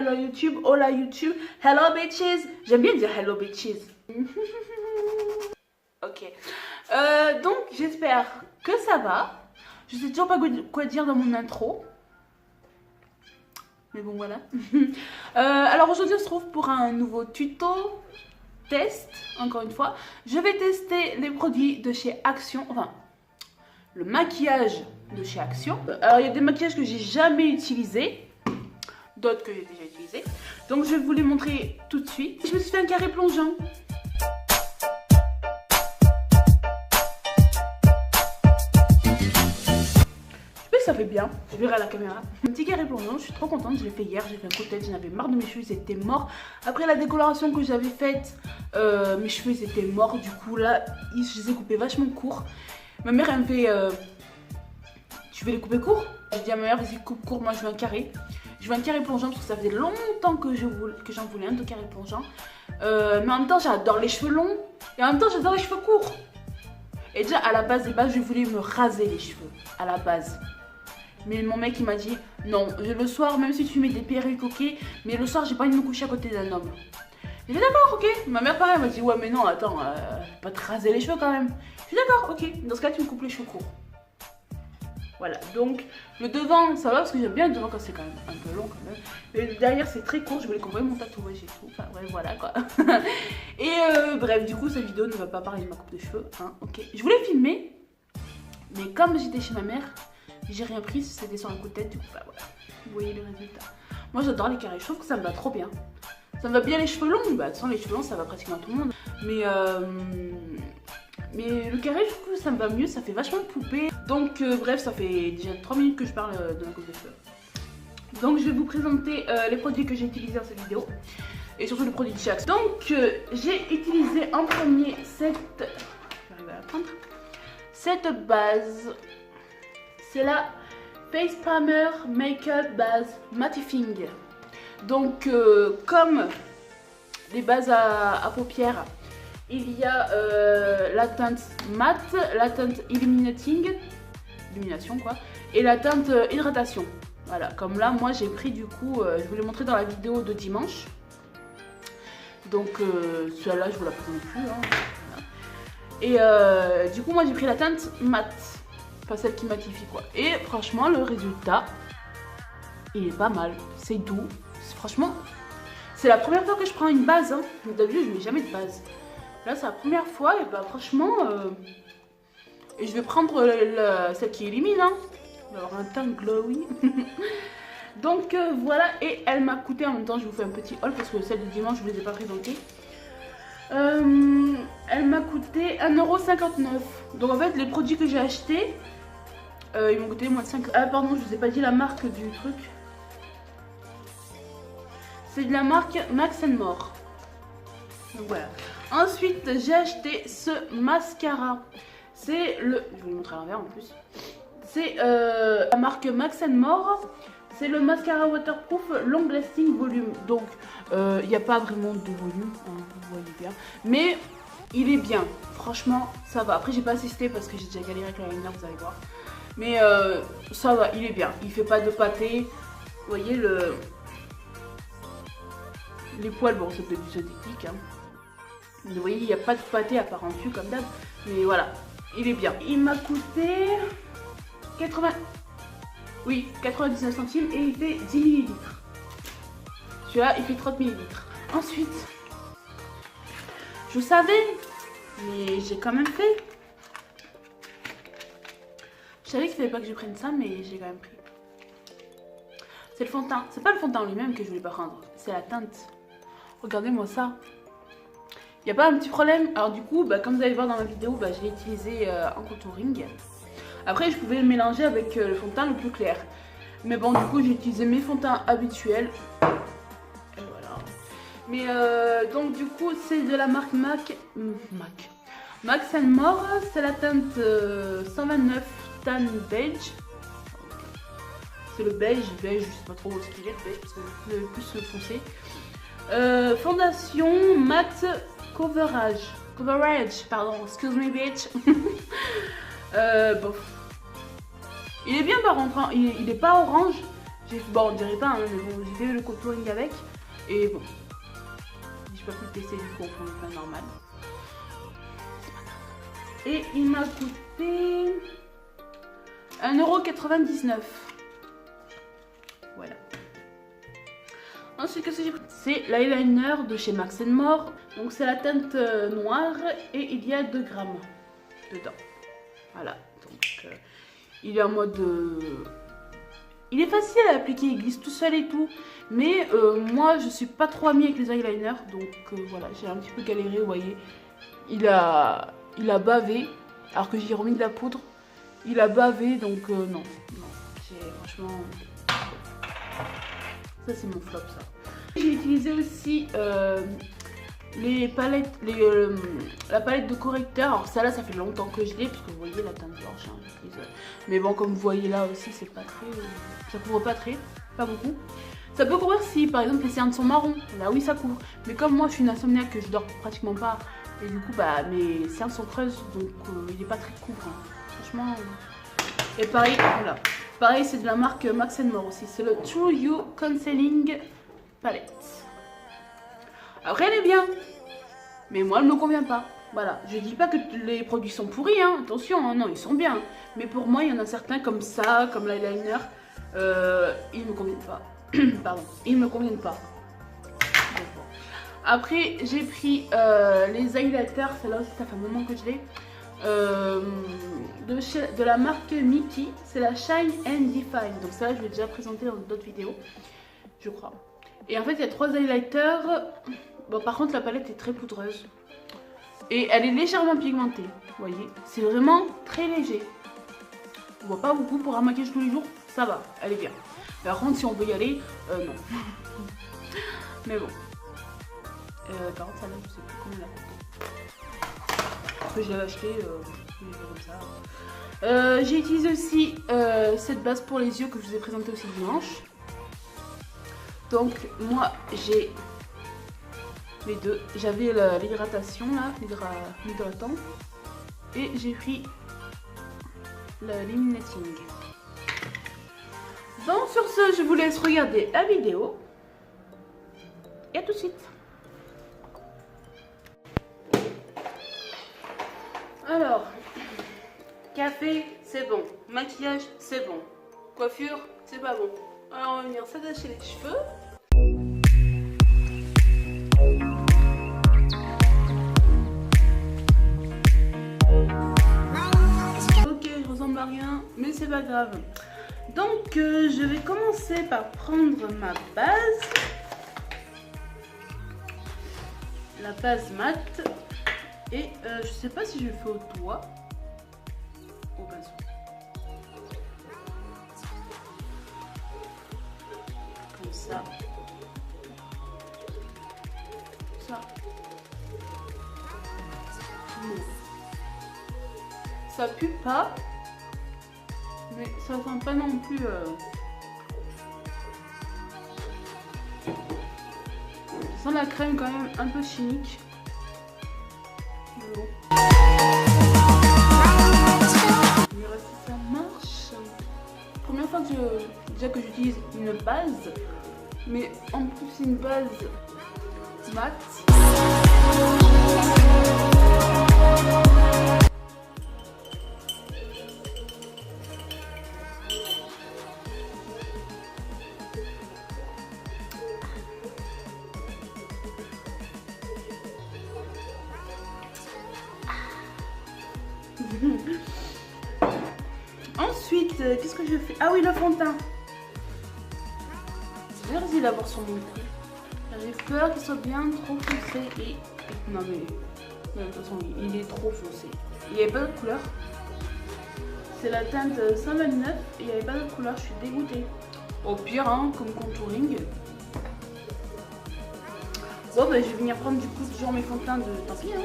hello YouTube, hola YouTube, hello bitches. J'aime bien dire hello bitches. Ok. Donc j'espère que ça va. Je sais toujours pas quoi dire dans mon intro. Mais bon voilà. Alors aujourd'hui on se retrouve pour un nouveau tuto. Test, encore une fois. Je vais tester les produits de chez Action. Enfin, le maquillage de chez Action. Alors il y a des maquillages que j'ai jamais utilisés. D'autres que j'ai déjà utilisés. Donc je vais vous les montrer tout de suite. Je me suis fait un carré plongeant. Ça fait bien, je verrai à la caméra. Un petit carré plongeant, je suis trop contente, je l'ai fait hier, j'ai fait un coup de tête, j'en avais marre de mes cheveux, ils étaient morts. Après la décoloration que j'avais faite, mes cheveux ils étaient morts, du coup là, je les ai coupés vachement courts. Ma mère elle me fait, tu veux les couper courts? J'ai dit à ma mère, vas-y coupe court, moi je veux un carré. Je veux un carré plongeant parce que ça faisait longtemps que j'en voulais un de carré plongeant. Mais en même temps j'adore les cheveux longs et en même temps j'adore les cheveux courts. Et déjà à la base des bases, je voulais me raser les cheveux, à la base. Mais mon mec il m'a dit non, le soir même si tu mets des perruques ok, mais le soir j'ai pas envie de me coucher à côté d'un homme. J'ai dit d'accord ok, ma mère pareil m'a dit ouais mais non attends, pas te raser les cheveux quand même. J'ai dit d'accord ok, dans ce cas tu me coupes les cheveux courts. Voilà, donc le devant ça va parce que j'aime bien le devant quand c'est quand même un peu long quand même. Mais le derrière c'est très court, je voulais qu'on voie mon tatouage et tout, enfin bref voilà quoi. Et bref du coup cette vidéo ne va pas parler de ma coupe de cheveux, hein, ok. Je voulais filmer, mais comme j'étais chez ma mère, j'ai rien pris, c'était sur un coup de tête, du coup, bah voilà. Vous voyez le résultat. Moi j'adore les carrés, je trouve que ça me va trop bien. Ça me va bien les cheveux longs, bah de toute façon les cheveux longs ça va pratiquement à tout le monde. Mais le carré, je trouve que ça me va mieux, ça fait vachement poupée. Donc bref, ça fait déjà 3 minutes que je parle de ma coupe de cheveux. Donc je vais vous présenter les produits que j'ai utilisés dans cette vidéo. Et surtout les produits de chez Action. Donc j'ai utilisé en premier cette base. C'est la Face Primer Makeup Base Mattifying. Donc comme les bases à paupières, il y a la teinte matte, la teinte illumination quoi, et la teinte hydratation. Voilà, comme là moi j'ai pris du coup, je vous l'ai montré dans la vidéo de dimanche. Donc celle-là je vous la présente plus. Hein, voilà. Et du coup moi j'ai pris la teinte matte. Pas celle qui matifie quoi. Et franchement le résultat il est pas mal, c'est doux, franchement c'est la première fois que je prends une base hein. D'habitude je mets jamais de base, là c'est la première fois et bah franchement et je vais prendre celle qui élimine hein. On va avoir un teint glowy. Donc voilà, et elle m'a coûté, en même temps je vous fais un petit haul parce que celle de dimanche je vous les ai pas présentées. Elle m'a coûté 1,59 €. Donc en fait les produits que j'ai achetés ils m'ont coûté moins de 5 €. Ah pardon, je vous ai pas dit la marque du truc. C'est de la marque Max & More. Donc voilà. Ensuite j'ai acheté ce mascara. C'est le... Je vais vous le montrer à l'envers en plus. C'est la marque Max & More. C'est le mascara waterproof long lasting volume. Donc il n'y a pas vraiment de volume, hein, vous voyez bien. Mais il est bien. Franchement ça va. Après j'ai pas assisté parce que j'ai déjà galéré avec la liner, vous allez voir. Mais ça va, il est bien. Il fait pas de pâté. Vous voyez les poils, bon c'est peut-être du synthétique. Hein. Vous voyez, il n'y a pas de pâté à part en dessus comme d'hab. Mais voilà, il est bien. Il m'a coûté 99 centimes et il fait 10 ml. Celui-là, il fait 30 ml. Ensuite, je savais, mais j'ai quand même fait. Je savais qu'il fallait pas que je prenne ça, mais j'ai quand même pris. C'est le fond de teint. C'est pas le fond de teint lui-même que je voulais pas prendre. C'est la teinte. Regardez-moi ça. Il n'y a pas un petit problème. Alors du coup, bah, comme vous allez voir dans ma vidéo, bah, je l'ai utilisé en contouring. Après, je pouvais le mélanger avec le fond de teint le plus clair. Mais bon, du coup, j'ai utilisé mes fonds de teint habituels. Et voilà. Mais donc du coup, c'est de la marque Max & More. C'est la teinte 129. Tan beige, c'est le beige, je sais pas trop ce qu'il est le beige parce que c'est plus foncé. Fondation matte coverage, pardon, excuse me bitch. Bon. Il est bien par contre, hein. Il est pas orange, Bon, on dirait pas, hein, mais bon, j'ai fait le contouring avec. Et bon, j'ai pas pu le tester du coup en fond de teint normal. Et il m'a coûté 1,99 €. Voilà. Ensuite, qu'est-ce que j'ai pris? C'est l'eyeliner de chez Max More. Donc c'est la teinte noire et il y a 2 grammes dedans. Voilà. Donc il est en mode... Il est facile à appliquer, il glisse tout seul et tout. Mais moi je suis pas trop amie avec les eyeliners. Donc voilà, j'ai un petit peu galéré, vous voyez. Il a bavé, alors que j'ai remis de la poudre. Il a bavé, donc non. Franchement... Ça c'est mon flop ça. J'ai utilisé aussi les palettes, la palette de correcteur. Alors celle-là ça fait longtemps que je l'ai parce que vous voyez la teinte blanche. Hein, mais bon, comme vous voyez là aussi c'est pas très, ça couvre pas beaucoup. Ça peut couvrir si par exemple les cernes sont marron. Là oui ça couvre. Mais comme moi je suis une insomniaque que je dors pratiquement pas et du coup bah mes cernes sont creuses donc il est pas très couvrant. Franchement. Et pareil voilà. Pareil, c'est de la marque Max More aussi. C'est le True You Concealing Palette. Après, elle est bien. Mais moi, elle ne me convient pas. Voilà. Je dis pas que les produits sont pourris. Hein. Attention, hein. Non, ils sont bien. Mais pour moi, il y en a certains comme ça, comme l'eyeliner. Ils ne me conviennent pas. Pardon. Ils ne me conviennent pas. Bon. Après, j'ai pris les highlighters. Celle-là aussi, ça fait un moment que je l'ai. De la marque Mickey, c'est la Shine and Define. Donc ça je l'ai déjà présenté dans d'autres vidéos, je crois. Et en fait il y a 3 highlighters. Bon par contre la palette est très poudreuse et elle est légèrement pigmentée. Vous voyez, c'est vraiment très léger. On voit pas beaucoup pour un maquillage tous les jours, ça va, elle est bien. Par contre si on veut y aller, non. Mais bon. Par contre celle-là je sais plus combien elle a coûté. Que je l'avais acheté comme ça. J'ai utilisé aussi cette base pour les yeux que je vous ai présenté aussi dimanche. Donc moi j'ai les deux. J'avais l'hydratation là, l'hydratant. Et j'ai pris l'illuminating. Donc sur ce, je vous laisse regarder la vidéo. Et à tout de suite. Alors, café, c'est bon. Maquillage, c'est bon. Coiffure, c'est pas bon. Alors, on va venir s'attacher les cheveux. Ok, je ressemble à rien, mais c'est pas grave. Donc, je vais commencer par prendre ma base. La base mat. Et je sais pas si je le fais au doigt ou au pinceau. Comme ça. Ça. Ça pue pas. Mais ça sent pas non plus. Ça sent la crème quand même un peu chimique. Ça marche. Première fois que j'utilise une base, mais en plus une base mat. Ensuite, qu'est-ce que je fais? Ah oui, le fond de teint. J'ai réussi d'avoir sur mon cou. J'ai peur qu'il soit bien trop foncé et... Non mais... De toute façon, il est trop foncé. Il n'y avait pas d'autre couleur. C'est la teinte 129 et il n'y avait pas d'autre couleur, je suis dégoûtée. Au pire, hein, comme contouring. Bon, bah, je vais venir prendre du coup toujours mes fonds de teint de... Tant pis, hein.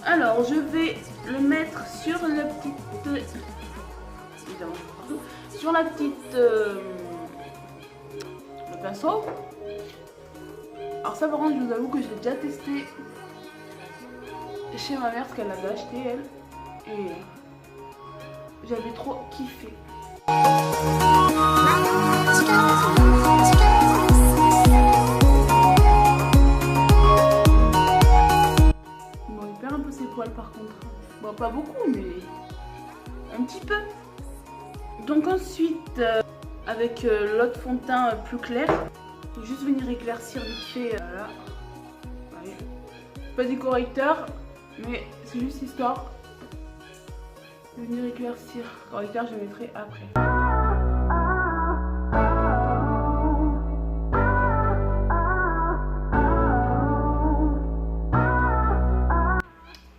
Alors, je vais le mettre sur la petite... Évidemment, sur la petite... le pinceau. Alors ça, par contre, je vous avoue que j'ai déjà testé chez ma mère, ce qu'elle avait acheté, elle. Et j'avais trop kiffé. Bon, il perd un peu ses poils par contre. Bon, pas beaucoup, mais un petit peu. Donc ensuite, avec l'autre fond de teint plus clair, je vais juste venir éclaircir vite fait. Là. Allez. Pas du correcteur, mais c'est juste histoire de venir éclaircir. Le correcteur, je le mettrai après.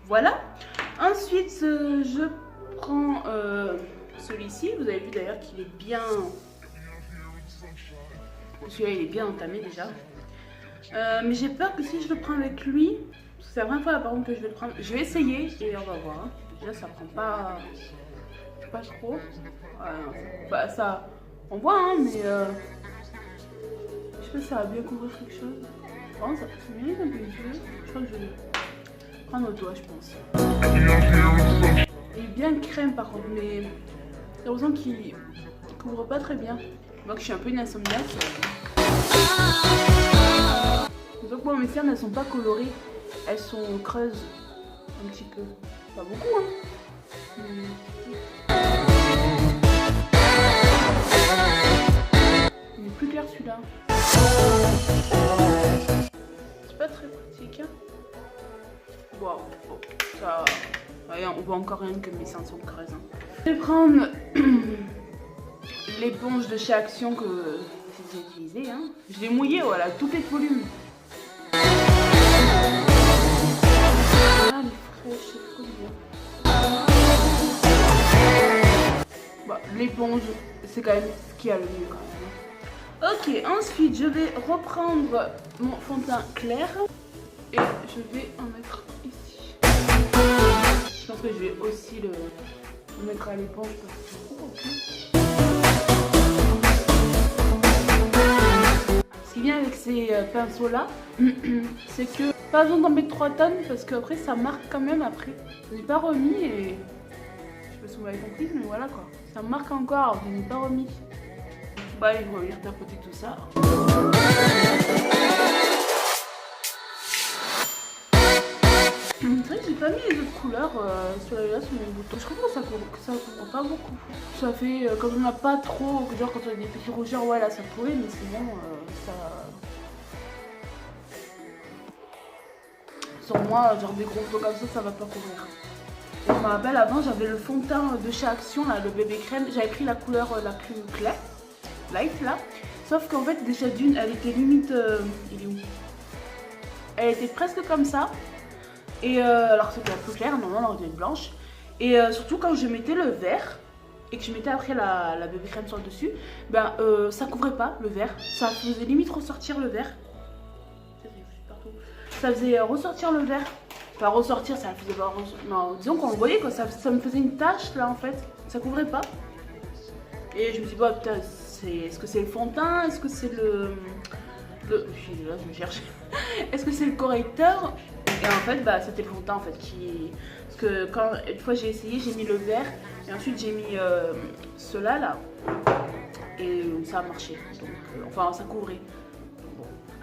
Voilà. Ensuite, je prends celui-ci. Vous avez vu d'ailleurs qu'il est bien... Celui-là, il est bien entamé déjà. Mais j'ai peur que si je le prends avec lui, c'est la première fois par contre que je vais le prendre. Je vais essayer et on va voir. Déjà, ça prend pas trop. Bah, ça, on voit, hein, mais je sais pas si ça va bien couvrir quelque chose. Bon, ça mérite un peu les cheveux. Je crois que je vais prendre au doigt, je pense. Il est bien crème par contre, mais j'ai l'impression qu'il couvre pas très bien. Moi, que je suis un peu une insomniaque. Donc moi, mes cernes, elles sont pas colorées, elles sont creuses un petit peu. Pas beaucoup, hein. Il est plus clair celui-là. C'est pas très pratique, hein. Wow. Bon, ça... on voit encore rien que mes cernes sont creuses, hein. Je vais prendre l'éponge de chez Action que j'ai utilisée, hein. Je l'ai mouillée, voilà, tout est de volume. Ah, les fraîches, c'est trop bien. Bon, l'éponge, c'est quand même ce qu'il y a le mieux quand même. Ok, ensuite je vais reprendre mon fond de teint clair et je vais en mettre ici. Je pense que je vais aussi le mettre à l'éponge parce que c'est trop ok. Ce qui vient avec ces pinceaux là, c'est que pas besoin d'en mettre 3 tonnes parce qu'après ça marque quand même après. Je n'ai pas remis et je sais pas si vous m'avez compris, mais voilà quoi. Ça marque encore, je n'ai pas remis. Bah allez, on va venir tapoter tout ça. C'est vrai que j'ai pas mis les autres couleurs sur mon bouton. Je trouve que ça couvre pas beaucoup. Ça fait quand on n'a pas trop, genre quand on a des petits rougeurs, ouais là ça pourrait, mais sinon ça... Sur moi, genre des gros photos comme ça va pas couvrir. Et je me rappelle avant, j'avais le fond de teint de chez Action, là, le bébé crème. J'avais pris la couleur la plus claire, light là. Sauf qu'en fait, déjà d'une, elle était limite. Il est où? Elle était presque comme ça. Et alors c'était la plus claire, normalement elle aurait dû être blanche. Et surtout quand je mettais le vert et que je mettais après la bébé crème sur le dessus, ben ça couvrait pas le vert. Ça faisait limite ressortir le vert. Ça faisait ressortir le vert. Enfin ressortir, ça faisait pas ressortir. Non, disons qu'on le voyait quoi, ça me faisait une tache là en fait. Ça couvrait pas. Et je me suis dit, bah putain, est-ce que c'est le fond de teint? Est-ce que c'est le... Là, je me cherche. Est-ce que c'est le correcteur? Et en fait, bah c'était le fond de teint en fait qui... Parce que quand une fois j'ai essayé, j'ai mis le vert. Et ensuite j'ai mis cela là. Et ça a marché. Donc, enfin, ça couvrait.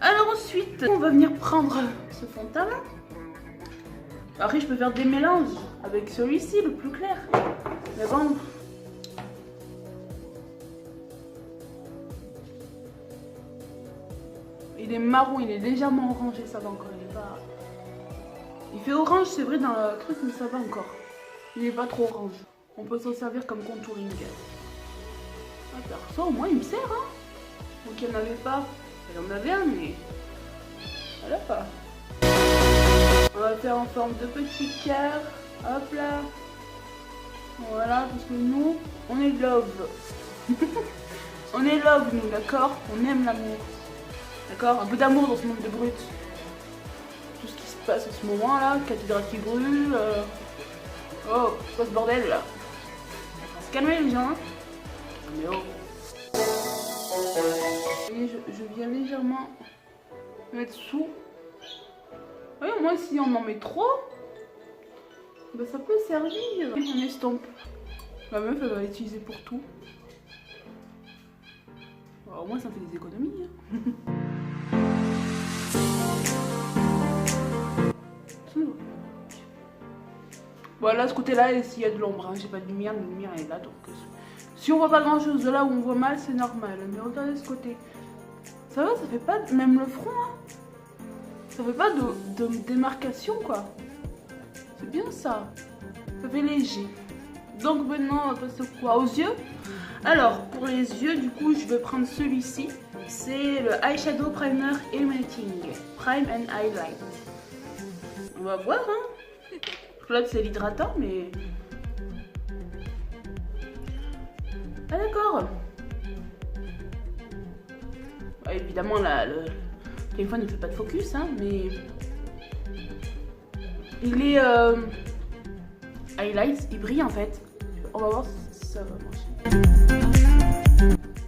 Alors ensuite, on va venir prendre ce fond de teint là. Après, je peux faire des mélanges avec celui-ci, le plus clair. Mais bon. Il est marron, il est légèrement orangé, ça va encore. Il est pas... Il fait orange, c'est vrai, dans le truc, mais ça va encore. Il est pas trop orange. On peut s'en servir comme contouring. Ah, perso, au moins, il me sert, hein. Donc, il n'y en avait pas. Il y en avait un, mais... Voilà pas. On va faire en forme de petit cœur. Hop là. Voilà, parce que nous, on est love. On est love, nous, d'accord? On aime l'amour. D'accord? Un peu d'amour dans ce monde de brut. Tout ce qui se passe en ce moment là, cathédrale qui brûle. Oh, c'est quoi ce bordel là? Se calmer les gens. Mais oh. Et je viens légèrement mettre sous. Oui, moi si on en met trop, bah, ça peut servir. On estompe. La meuf elle va l'utiliser pour tout. Alors, au moins ça me fait des économies. Hein. Voilà, ce côté-là, s'il y a de l'ombre, hein, j'ai pas de lumière, la lumière elle est là, donc si on voit pas grand chose de là où on voit mal, c'est normal. Mais regardez ce côté. Ça va, ça fait pas, même le front, hein, ça fait pas de démarcation, quoi. C'est bien ça. Ça fait léger. Donc maintenant, on va passer quoi, aux yeux. Alors, pour les yeux, du coup, je vais prendre celui-ci. C'est le Eyeshadow Primer Illuminating Prime and Highlight. On va voir, hein. Là, c'est l'hydratant, mais... Ah d'accord. Ouais, évidemment, là, le téléphone ne fait pas de focus, hein, mais... Il est... Highlight, il brille en fait. On va voir si ça va marcher.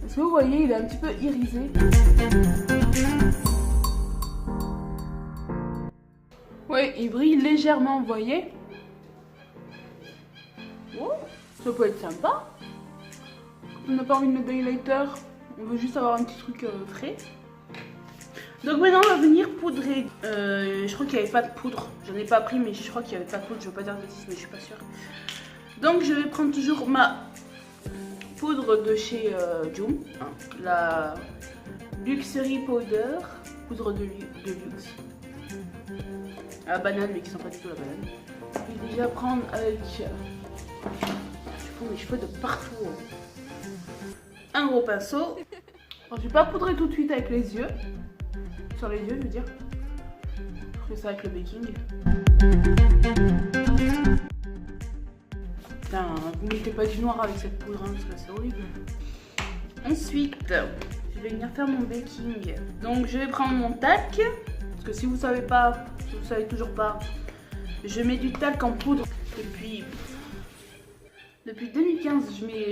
Est-ce que vous voyez, il est un petit peu irisé. Oui, il brille légèrement, vous voyez. Oh, ça peut être sympa. On n'a pas envie de mettre d'highlighter, on veut juste avoir un petit truc frais. Donc maintenant on va venir poudrer. Je crois qu'il n'y avait pas de poudre. J'en ai pas pris, mais je crois qu'il n'y avait pas de poudre. Je ne veux pas dire de bêtises, mais je suis pas sûre. Donc je vais prendre toujours ma poudre de chez Joom, hein, la Luxury Powder, poudre de luxe. À la banane, mais qui sent pas du tout la banane. Je vais déjà prendre avec... Je prends mes cheveux de partout. Un gros pinceau. Alors, je vais pas poudrer tout de suite avec les yeux. Sur les yeux, je veux dire. Je fais ça avec le baking. Putain, vous mettez pas du noir avec cette poudre, hein, parce que c'est horrible. Ensuite, je vais venir faire mon baking. Donc, je vais prendre mon talc. Parce que si vous savez pas, si vous savez toujours pas, je mets du talc en poudre depuis 2015.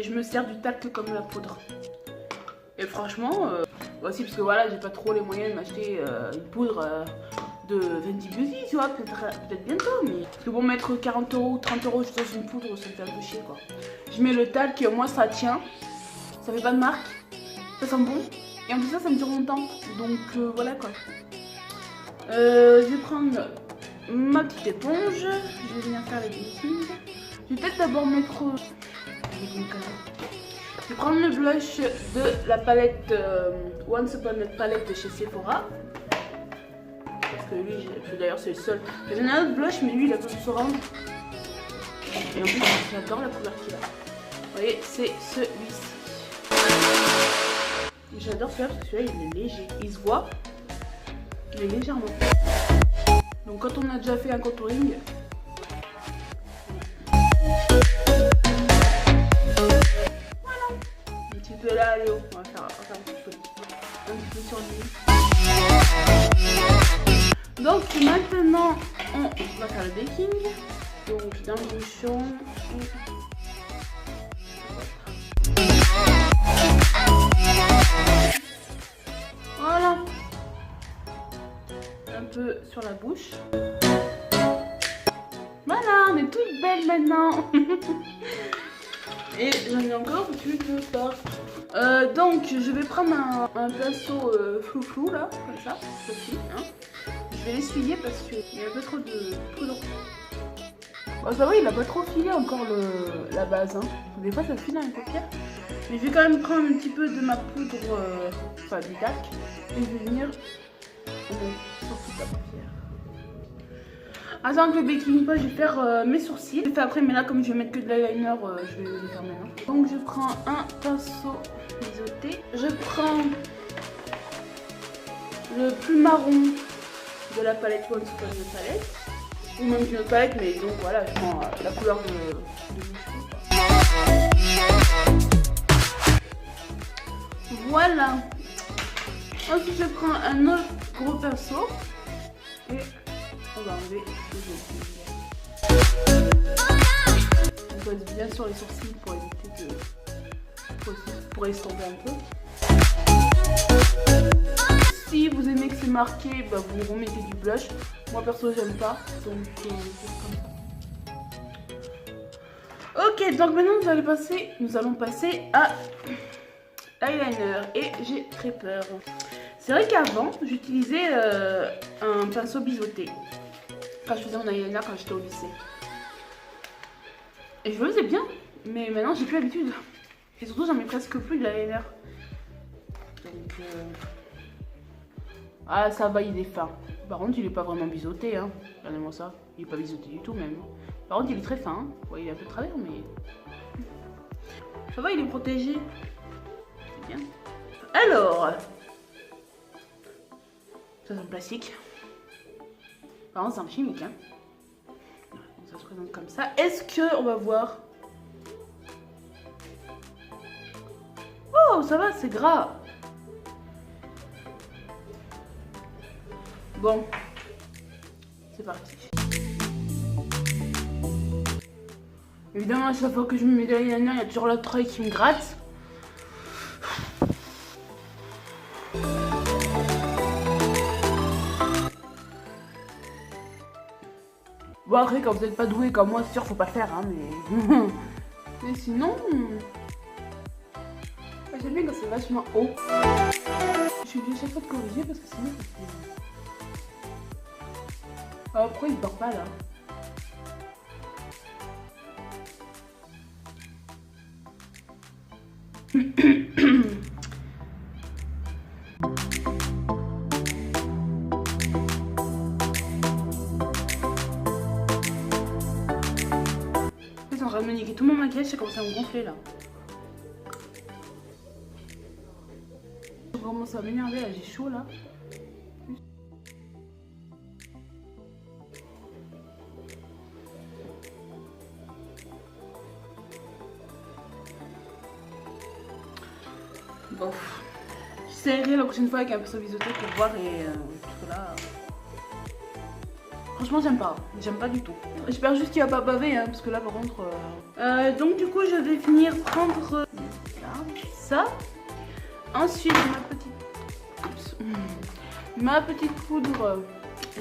Je me sers du talc comme la poudre. Et franchement, aussi parce que voilà, j'ai pas trop les moyens de m'acheter une poudre de Fenty Beauty, tu vois, peut-être bientôt, mais... Parce que bon, mettre 40 € ou 30 € juste dans une poudre, ça me fait un peu chier, quoi. Je mets le talc et au moins ça tient, ça fait pas de marque, ça sent bon, et en plus ça me dure longtemps, donc voilà, quoi. Je vais prendre ma petite éponge, je vais venir faire les baking. Je vais peut-être d'abord mettre... Je vais prendre le blush de la palette Once Upon a Palette de chez Sephora. Parce que lui, d'ailleurs c'est le seul. J'en ai un autre blush, mais lui il a pas se rendre. Et en plus, j'adore la couleur qu'il a. Vous voyez, c'est celui-ci. J'adore celui-là parce que celui-là il est léger. Il se voit, il est légèrement. Donc quand on a déjà fait un contouring, de là, allez, on va faire un petit peu sur lui. Donc maintenant, on va faire le baking. Donc dans le bouchon. Voilà. Un peu sur la bouche. Voilà, on est toutes belles maintenant. Et j'en ai encore une part. Donc je vais prendre un pinceau flou là, comme ça, ceci, hein. Je vais l'essuyer parce qu'il y a un peu trop de poudre. Bon, ça va, il a pas trop filé encore la base, hein. Des fois ça file dans les paupières. Mais je vais quand même prendre un petit peu de ma poudre, enfin du talc, et je vais venir sur toute la paupière. Attends que le baking pas, je vais faire mes sourcils. Je vais faire après, mais là comme je vais mettre que de l'eyeliner, je vais les faire maintenant. Donc je prends un pinceau biseauté. Je prends le plus marron de la palette Once Upon a Palette. Ou même d'une autre palette, mais donc voilà, je prends la couleur de mes cheveux. Voilà. Ensuite je prends un autre gros pinceau. Et on va enlever les ongles. On pose bien sur les sourcils pour éviter de... pour estomper un peu. Si vous aimez que c'est marqué, bah, vous remettez du blush. Moi perso j'aime pas, donc c'est comme ça. Ok, donc maintenant nous allons passer à l'eyeliner et j'ai très peur. C'est vrai qu'avant, j'utilisais un pinceau biseauté quand je faisais mon eyeliner quand j'étais au lycée. Et je le faisais bien, mais maintenant j'ai plus l'habitude. Et surtout, j'en mets presque plus de l'eyeliner. Donc, ah, ça va, il est fin. Par contre, il est pas vraiment biseauté, hein. Regardez-moi ça. Il est pas biseauté du tout, même. Par contre, il est très fin. Hein. Ouais, il est un peu de travers, mais ça va, il est protégé. C'est bien. Alors, ça c'est un plastique. Par contre, c'est un chimique, hein. Ça se présente comme ça. Est-ce que on va voir? Oh, ça va, c'est gras. Bon, c'est parti. Évidemment, à chaque fois que je me mets de l'eyeliner, il y a toujours l'autre œil qui me gratte. Bon, après, quand vous n'êtes pas doué comme moi, c'est sûr, faut pas le faire, hein, mais... mais sinon... J'aime bien quand c'est vachement haut. Je suis obligée chaque fois de corriger parce que sinon ça fait... Ah, pourquoi il ne dort pas là? Ils sont en train de me niquer tout mon maquillage, ça commence à me gonfler là. Je commence à m'énerver là, j'ai chaud là. Bon, j'essaierai la prochaine fois avec un pinceau biseauté pour voir et parce que là, franchement j'aime pas du tout. J'espère juste qu'il va pas baver hein, parce que là par contre. Donc du coup je vais venir prendre ça. Ensuite ma petite poudre.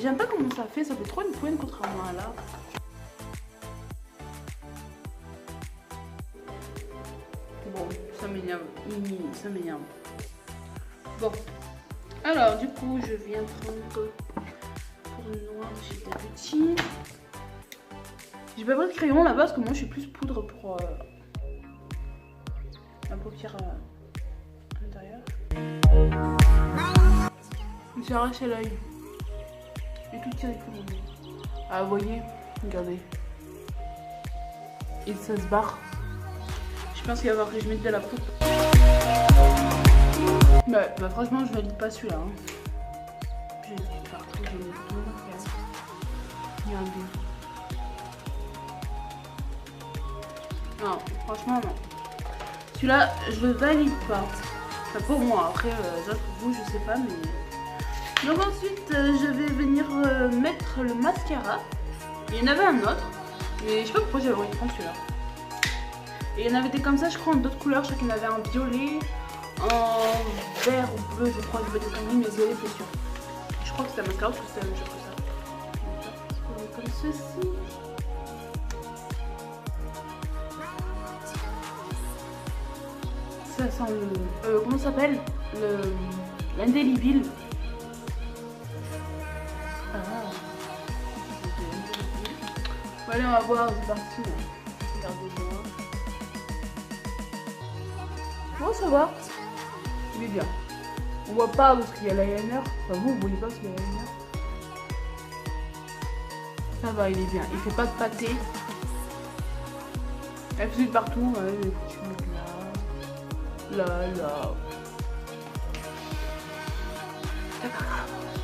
J'aime pas comment ça fait trop une pointe contrairement à là. Bon, ça m'énerve, ça m'énerve. Bon, alors du coup je viens prendre pour le noir chez petit. J'ai pas pris de crayon là-bas parce que moi je suis plus poudre pour la paupière à l'intérieur. J'ai arraché l'œil. J'ai tout tiré tout le monde. Ah vous voyez, regardez. Et ça se barre. Je pense qu'il va falloir que je mette de la poudre. Bah franchement je valide pas celui-là. Hein. J'ai partout, j'ai mis tout. Regardez. Non, franchement non. Celui-là, je le valide pas. Enfin pour moi, après pour vous je sais pas mais... Donc ensuite je vais venir mettre le mascara. Il y en avait un autre. Mais je sais pas pourquoi j'avais envie de prendre celui-là. Et il y en avait des comme ça je crois en d'autres couleurs. Je crois qu'il y en avait un violet, en vert ou bleu je crois. Je vais être mais violet c'est sûr. Je crois que c'était un mascara parce que c'était la même chose que ça. Comme ceci. Ça sent le... comment ça s'appelle? L'indélébile. Ah. Bon, allez, on va voir, c'est parti. Regardez-moi. Bon, ça va. Il est bien. On voit pas parce qu'il y a l'eyeliner. Enfin, vous voyez pas parce qu'il y a l'eyeliner. Ça va, il est bien. Il fait pas de pâté. Elle fait de partout. Hein, les petits trucs là. Là.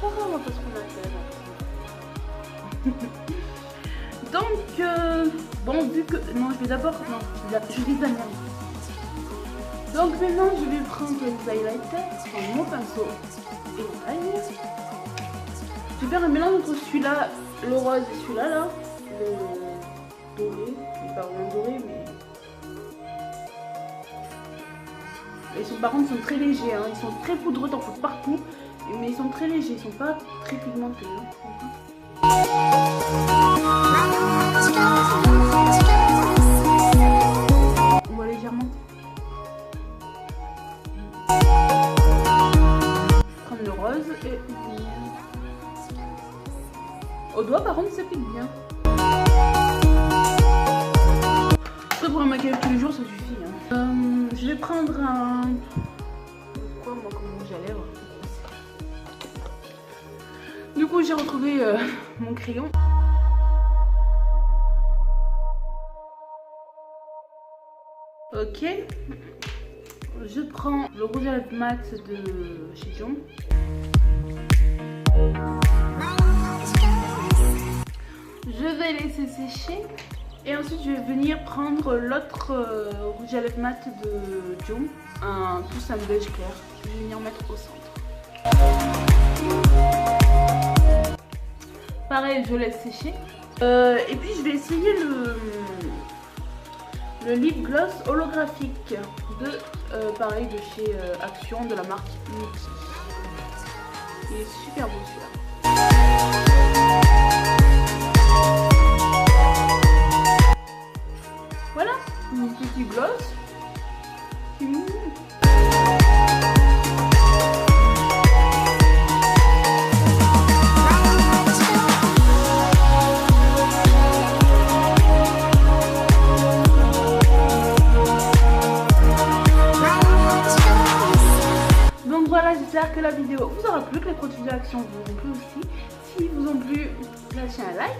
Oh, on va pas se prendre la tête. Donc, bon, vu que... Non, je vais d'abord... Non, je dis la merde. Donc maintenant, je vais prendre les highlighters, prendre mon pinceau et mon eyeliner. Je vais faire un mélange entre celui-là, le rose et celui-là, là. Le doré. Il n'est pas vraiment doré, mais... Par contre, ils sont très légers, hein. Ils sont très poudreux, t'en fous partout. Mais ils sont très légers, ils sont pas très pigmentés. Hein. On voit légèrement. rose et au doigt par contre ça pique bien. Ça pour un maquillage tous les jours ça suffit hein. Je vais prendre un... Quoi moi comme rouge à lèvres. Du coup j'ai retrouvé mon crayon. Ok. Je prends le rouge à lèvres mat de chez Dior. Je vais laisser sécher et ensuite je vais venir prendre l'autre rouge à lèvres mat de Dior, un plus un beige clair. Je vais venir mettre au centre. Pareil, je laisse sécher et puis je vais essayer le lip gloss holographique de pareil de chez Action de la marque Niki. Il est super beau celui-là. Voilà, mon petit gloss. Donc voilà, j'espère que la vidéo vous aura plu, que les produits d'Action vous ont plu aussi. Si vous ont plu, lâchez un like.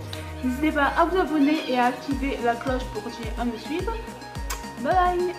N'hésitez pas à vous abonner et à activer la cloche pour continuer à me suivre. Bye bye.